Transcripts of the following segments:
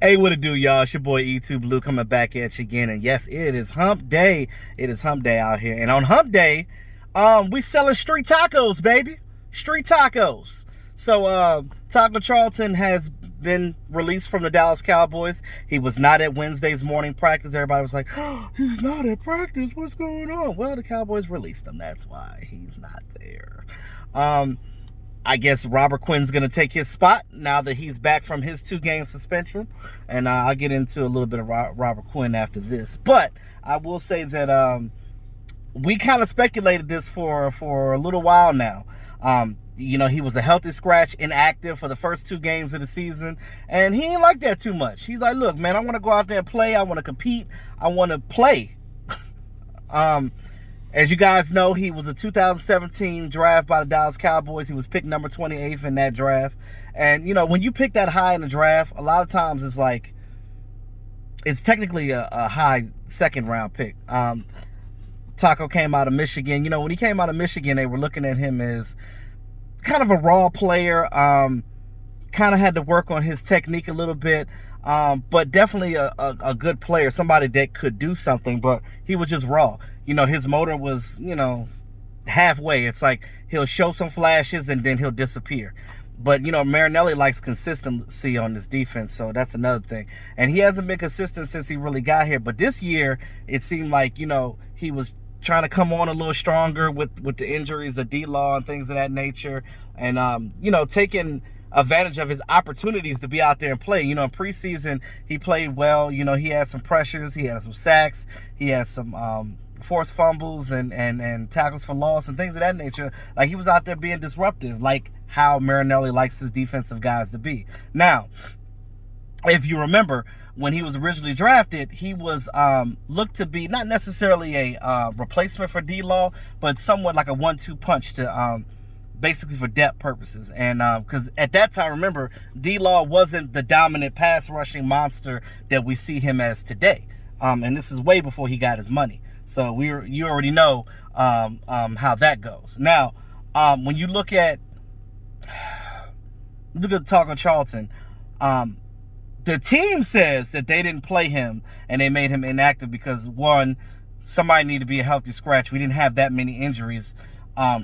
Hey, what it do, y'all? It's your boy E2 Blue coming back at you again. And yes, it is hump day. It is hump day out here. And on hump day, we selling street tacos, baby. Street tacos. So Taco Charlton has been released from the Dallas Cowboys. He was not at Wednesday's morning practice. Everybody was like, oh, he's not at practice. What's going on? Well, the Cowboys released him. That's why he's not there. I guess Robert Quinn's going to take his spot now that he's back from his 2-game suspension. And I'll get into a little bit of Robert Quinn after this. But I will say that we kind of speculated this for a little while now. He was a healthy scratch, inactive for the first 2 games of the season. And he ain't like that too much. He's like, look, man, I want to go out there and play. I want to compete. I want to play. As you guys know, he was a 2017 draft by the Dallas Cowboys. He was picked number 28th in that draft. And, when you pick that high in the draft, a lot of times it's technically a high second-round pick. Taco came out of Michigan. When he came out of Michigan, they were looking at him as kind of a raw player. Kind of had to work on his technique a little bit. But definitely a good player, somebody that could do something, but he was just raw. His motor was, halfway. It's like he'll show some flashes and then he'll disappear. But, Marinelli likes consistency on this defense, so that's another thing. And he hasn't been consistent since he really got here. But this year, it seemed like, he was trying to come on a little stronger with the injuries, the D-Law and things of that nature. And, taking advantage of his opportunities to be out there and play. In preseason, he played well. He had some pressures. He had some sacks. He had some forced fumbles and tackles for loss and things of that nature. Like, he was out there being disruptive, like how Marinelli likes his defensive guys to be. Now, if you remember, when he was originally drafted, he was looked to be not necessarily a replacement for D-Law, but somewhat like a 1-2 punch to basically for depth purposes. And because at that time, remember, D-Law wasn't the dominant pass rushing monster that we see him as today. And this is way before he got his money. So you already know how that goes. Now, when you look at Taco Charlton, the team says that they didn't play him and they made him inactive because, one, somebody needed to be a healthy scratch. We didn't have that many injuries.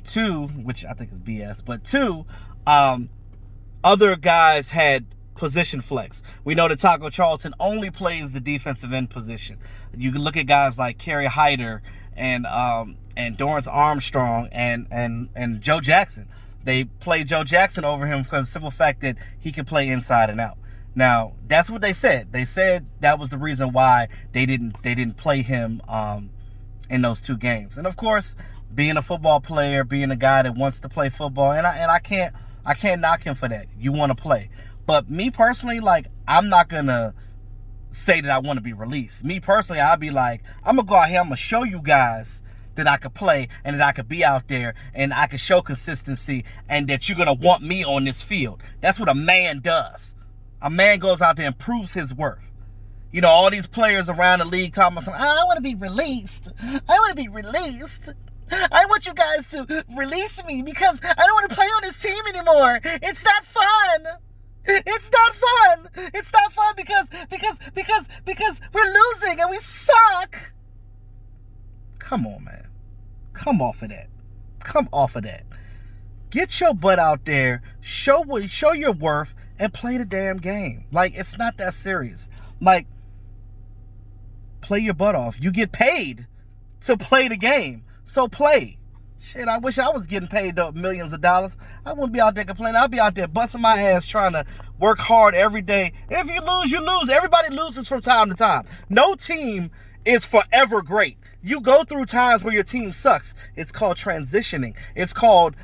2, which I think is BS, but 2, other guys had position flex. We know that Taco Charlton only plays the defensive end position. You can look at guys like Kerry Hyder and Dorrance Armstrong and Joe Jackson. They play Joe Jackson over him because of the simple fact that he can play inside and out. Now, that's what they said. They said that was the reason why they didn't play him in those 2 games. And of course, being a football player, being a guy that wants to play football, and I can't knock him for that. You want to play. But me personally, I'm not going to say that I want to be released. Me personally, I'll be like, I'm going to go out here, I'm going to show you guys that I could play and that I could be out there and I could show consistency and that you're going to want me on this field. That's what a man does. A man goes out there and proves his worth. All these players around the league talking about, I want to be released. I want to be released. I want you guys to release me because I don't want to play on this team anymore. It's not fun. It's not fun. It's not fun because we're losing and we suck. Come on, man. Come off of that. Come off of that. Get your butt out there, show your worth, and play the damn game. It's not that serious. Play your butt off. You get paid to play the game, so play. Shit, I wish I was getting paid millions of dollars. I wouldn't be out there complaining. I'd be out there busting my ass trying to work hard every day. And if you lose, you lose. Everybody loses from time to time. No team is forever great. You go through times where your team sucks. It's called transitioning. It's called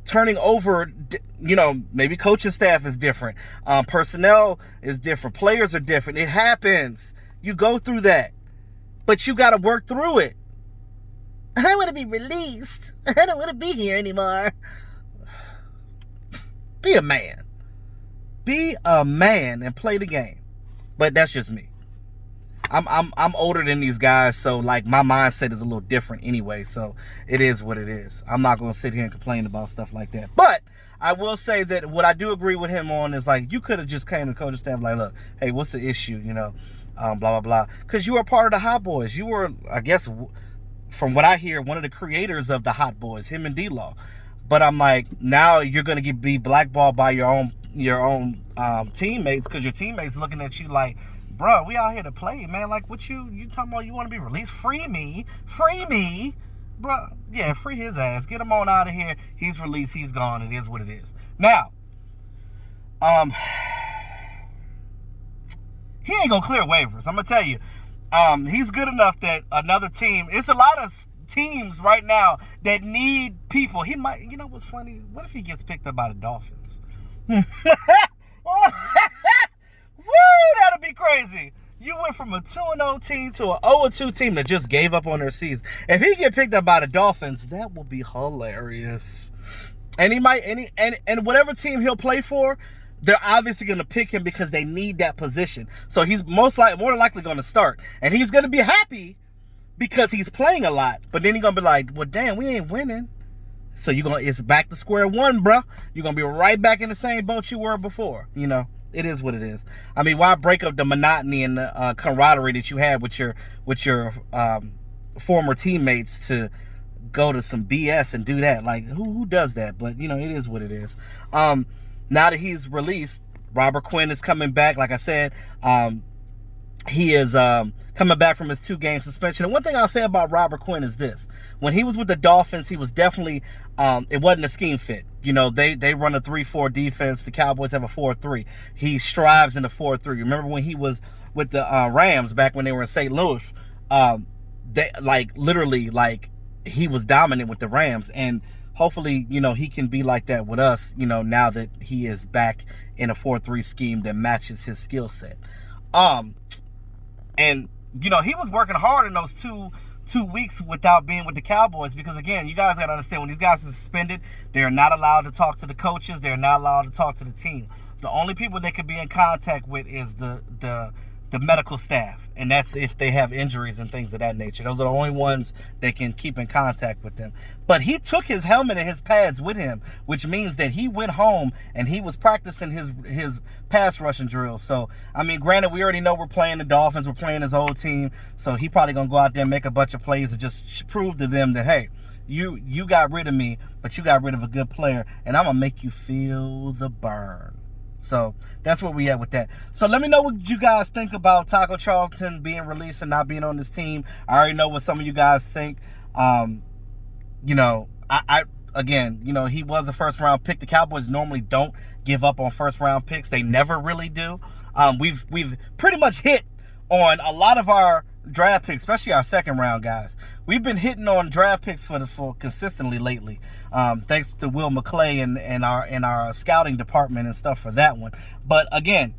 turning over, maybe coaching staff is different. Personnel is different. Players are different. It happens. You go through that. But you got to work through it. I want to be released. I don't want to be here anymore. Be a man. Be a man and play the game. But that's just me. I'm older than these guys, so my mindset is a little different anyway. So it is what it is. I'm not gonna sit here and complain about stuff like that. But I will say that what I do agree with him on is like, you could have just came to coaching staff like, look, hey, what's the issue? Blah, blah, blah. Because you were part of the Hot Boys. You were, I guess, from what I hear, one of the creators of the Hot Boys, him and D-Law. But I'm like, now you're going to be blackballed by your own teammates, because your teammates looking at you like, bro, we out here to play, man. Like, what you talking about? You want to be released? Free me, bro. Yeah, free his ass. Get him on out of here. He's released. He's gone. It is what it is. Now, he ain't gonna clear waivers. I'm gonna tell you, he's good enough that another team. It's a lot of teams right now that need people. He might. You know what's funny? What if he gets picked up by the Dolphins? Woo, that'll be crazy. You went from a 2-0 team to an 0-2 team that just gave up on their season. If he get picked up by the Dolphins, that will be hilarious. And he might, and whatever team he'll play for, they're obviously going to pick him because they need that position. So he's more than likely going to start, and he's going to be happy because he's playing a lot. But then he's going to be like, well, damn, we ain't winning. So it's back to square one, bro. You're going to be right back in the same boat you were before, It is what it is. I mean, why break up the monotony and the camaraderie that you had with your former teammates to go to some BS and do that? Like, who does that? But it is what it is. Now that he's released, Robert Quinn is coming back. Like I said, he is coming back from his 2-game suspension. And one thing I'll say about Robert Quinn is this: when he was with the Dolphins, he was definitely it wasn't a scheme fit. They run a 3-4 defense. The Cowboys have a 4-3. He strives in the 4-3. Remember when he was with the Rams back when they were in St. Louis? They literally he was dominant with the Rams, and hopefully he can be like that with us. Now that he is back in a 4-3 scheme that matches his skill set. And he was working hard in those two weeks without being with the Cowboys, because again, you guys got to understand, when these guys are suspended, they're not allowed to talk to the coaches. They're not allowed to talk to the team. The only people they could be in contact with is the medical staff, and that's if they have injuries and things of that nature. Those are the only ones that can keep in contact with them. But he took his helmet and his pads with him, which means that he went home and he was practicing his pass rushing drills. So, I mean, granted, we already know we're playing the Dolphins, we're playing his old team, so he probably gonna go out there and make a bunch of plays and just prove to them that, hey, you got rid of me, but you got rid of a good player, and I'm gonna make you feel the burn. So that's where we at with that. So let me know what you guys think about Taco Charlton being released and not being on this team. I already know what some of you guys think. Again, he was a first-round pick. The Cowboys normally don't give up on first-round picks. They never really do. We've pretty much hit on a lot of our draft picks, especially our second-round guys. We've been hitting on draft picks for consistently lately, thanks to Will McClay and our scouting department and stuff for that one. But again,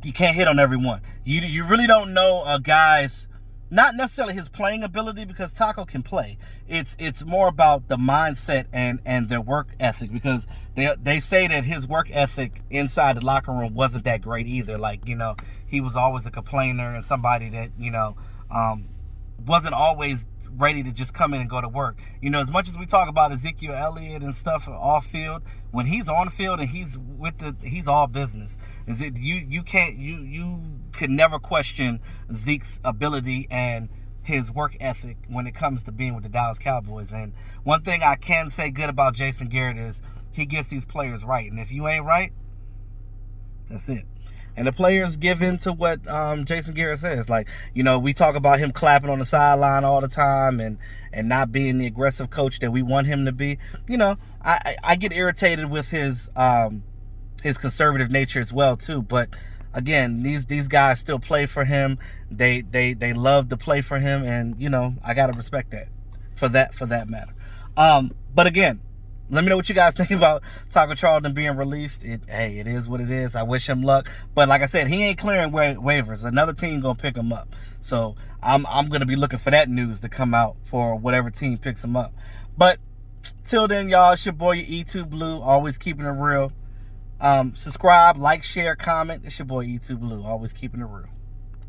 you can't hit on every one. You really don't know a guy's, not necessarily his playing ability, because Taco can play. It's more about the mindset and their work ethic, because they say that his work ethic inside the locker room wasn't that great either. He was always a complainer and somebody that wasn't always ready to just come in and go to work. As much as we talk about Ezekiel Elliott and stuff off field, when he's on field and he's all business. You could never question Zeke's ability and his work ethic when it comes to being with the Dallas Cowboys. And one thing I can say good about Jason Garrett is he gets these players right. And if you ain't right, that's it. And the players give in to what Jason Garrett says. We talk about him clapping on the sideline all the time and not being the aggressive coach that we want him to be. I get irritated with his conservative nature as well too. But again, these guys still play for him. They love to play for him, and I gotta respect that for that matter. But again, let me know what you guys think about Taco Charlton being released. It is what it is. I wish him luck. But like I said, he ain't clearing waivers. Another team going to pick him up. So I'm going to be looking for that news to come out for whatever team picks him up. But till then, y'all, it's your boy, your E2 Blue, always keeping it real. Subscribe, like, share, comment. It's your boy, E2 Blue, always keeping it real.